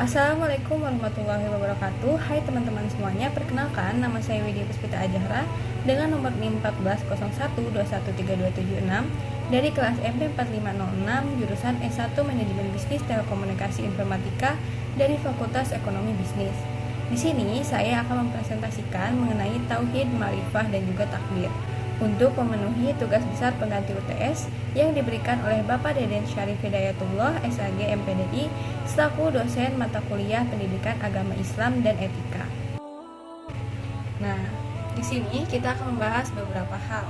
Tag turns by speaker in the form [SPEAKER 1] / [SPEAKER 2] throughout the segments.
[SPEAKER 1] Assalamualaikum warahmatullahi wabarakatuh. Hai teman-teman semuanya, perkenalkan nama saya Widya Puspita Ajahra dengan nomor NIM 1401213276 dari kelas MP4506 jurusan S1 Manajemen Bisnis Telekomunikasi Informatika dari Fakultas Ekonomi Bisnis. Di sini saya akan mempresentasikan mengenai tauhid, ma'rifah dan juga takdir untuk memenuhi tugas besar pengganti UTS yang diberikan oleh Bapak Deden Syarif Hidayatullah SAG MPDI selaku dosen mata kuliah Pendidikan Agama Islam dan Etika. Nah, di sini kita akan membahas beberapa hal.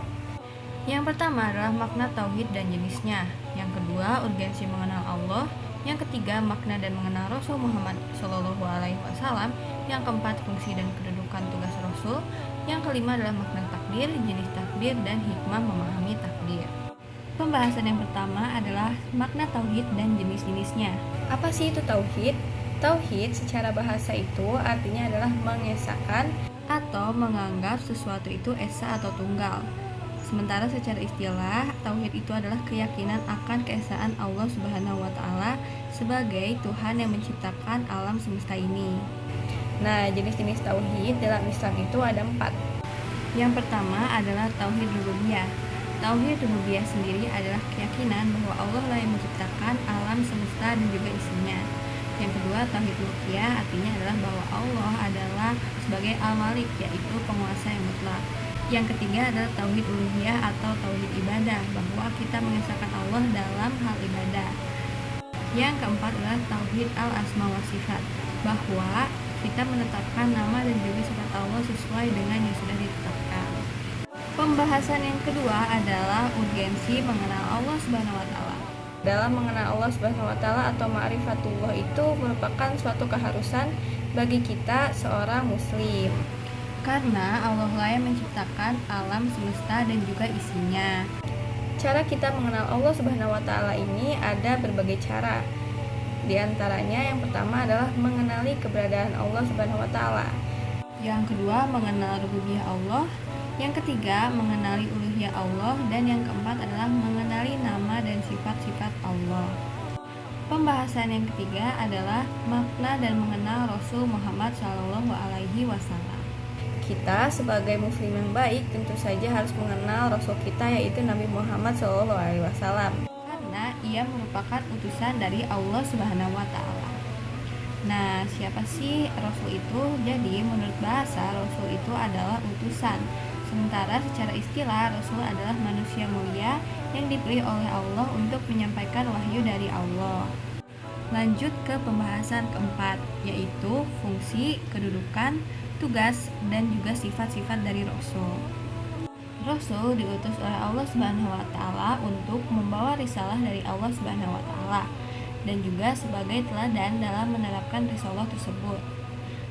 [SPEAKER 1] Yang pertama adalah makna tauhid dan jenisnya. Yang kedua, urgensi mengenal Allah. Yang ketiga, makna dan mengenal Rasul Muhammad SAW. Yang keempat, fungsi dan kedudukan tugas Rasul. Yang kelima adalah makna takdir, jenis takdir, dan hikmah memahami takdir. Pembahasan yang pertama adalah makna tauhid dan jenis-jenisnya. Apa sih itu tauhid? Tauhid secara bahasa itu artinya adalah mengesahkan atau menganggap sesuatu itu esa atau tunggal. Sementara secara istilah, tauhid itu adalah keyakinan akan keesaan Allah Subhanahu wa Ta'ala sebagai Tuhan yang menciptakan alam semesta ini. Nah, jenis-jenis tauhid dalam Islam itu ada 4. Yang pertama adalah tauhid rububiyah. Tauhid rububiyah sendiri adalah keyakinan bahwa Allah lah yang menciptakan alam semesta dan juga isinya. Yang kedua, tauhid uluhiyah artinya adalah bahwa Allah adalah sebagai al-malik, yaitu penguasa yang mutlak. Yang ketiga adalah tauhid uluhiyah atau tauhid ibadah, bahwa kita mengesahkan Allah dalam hal ibadah. Yang keempat adalah tauhid al-asma wa sifat, bahwa kita menetapkan nama dan juga sifat Allah sesuai dengan yang sudah ditetapkan. Pembahasan yang kedua adalah urgensi mengenal Allah Subhanahu wa Ta'ala. Dalam mengenal Allah Subhanahu wa Ta'ala atau ma'rifatullah itu merupakan suatu keharusan bagi kita seorang muslim. Karena Allah lah yang menciptakan alam semesta dan juga isinya. Cara kita mengenal Allah Subhanahu wa Ta'ala ini ada berbagai cara. Di antaranya yang pertama adalah mengenali keberadaan Allah Subhanahu wa Ta'ala. Yang kedua, mengenal rububiyah Allah. Yang ketiga, mengenali uluhiyah Allah. Dan yang keempat adalah mengenali nama dan sifat-sifat Allah. Pembahasan yang ketiga adalah makna dan mengenal Rasul Muhammad SAW. Kita sebagai muslim yang baik tentu saja harus mengenal Rasul kita, yaitu Nabi Muhammad SAW. Karena ia merupakan utusan dari Allah Subhanahu wa Ta'ala. Nah, siapa sih Rasul itu? Jadi, menurut bahasa, Rasul itu adalah utusan. Sementara secara istilah, Rasul adalah manusia mulia yang dipilih oleh Allah untuk menyampaikan wahyu dari Allah. Lanjut ke pembahasan keempat, yaitu fungsi, kedudukan, tugas, dan juga sifat-sifat dari Rasul. Rasul diutus oleh Allah Subhanahu wa Ta'ala untuk membawa risalah dari Allah Subhanahu wa Ta'ala dan juga sebagai teladan dalam menerapkan risalah tersebut.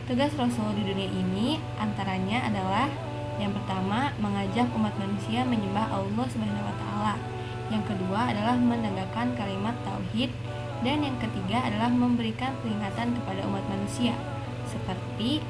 [SPEAKER 1] Tugas Rasul di dunia ini antaranya adalah yang pertama, mengajak umat manusia menyembah Allah Subhanahu wa Ta'ala. Yang kedua adalah menegakkan kalimat tauhid, dan yang ketiga adalah memberikan peringatan kepada umat manusia seperti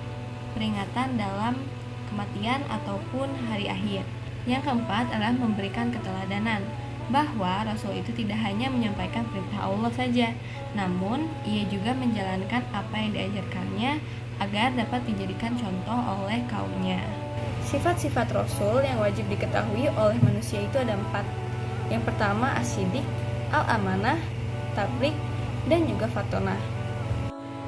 [SPEAKER 1] peringatan dalam kematian ataupun hari akhir. Yang keempat adalah memberikan keteladanan, bahwa Rasul itu tidak hanya menyampaikan perintah Allah saja, namun ia juga menjalankan apa yang diajarkannya agar dapat dijadikan contoh oleh kaumnya. Sifat-sifat Rasul yang wajib diketahui oleh manusia itu ada 4. Yang pertama as-siddiq, al-amanah, tabrik, dan juga fatonah.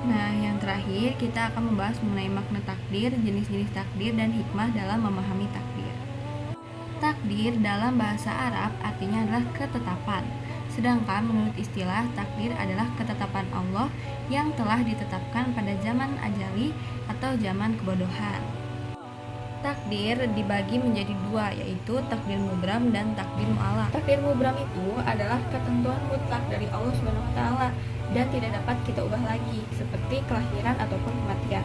[SPEAKER 1] Nah, yang terakhir kita akan membahas mengenai makna takdir, jenis-jenis takdir, dan hikmah dalam memahami takdir. Takdir dalam bahasa Arab artinya adalah ketetapan. Sedangkan menurut istilah, takdir adalah ketetapan Allah yang telah ditetapkan pada zaman ajali atau zaman kebodohan. Takdir dibagi menjadi 2, yaitu takdir mubram dan takdir mu'allaq. Takdir mubram itu adalah ketentuan mutlak dari Allah Subhanahu wa Ta'ala dan tidak dapat kita ubah lagi, seperti kelahiran ataupun kematian.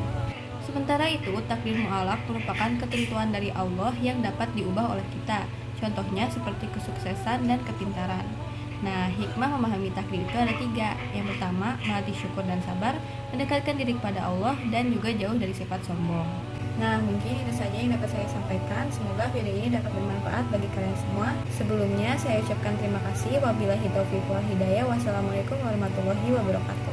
[SPEAKER 1] Sementara itu, takdir mu'allaq merupakan ketentuan dari Allah yang dapat diubah oleh kita. Contohnya seperti kesuksesan dan kepintaran. Nah, hikmah memahami takdir itu ada 3. Yang pertama, melatih syukur dan sabar, mendekatkan diri kepada Allah, dan juga jauh dari sifat sombong. Nah, mungkin itu saja yang dapat saya sampaikan. Semoga video ini dapat bermanfaat bagi kalian semua. Sebelumnya, saya ucapkan terima kasih. Wabillahi taufiq wal hidayah. Wassalamualaikum warahmatullahi wabarakatuh.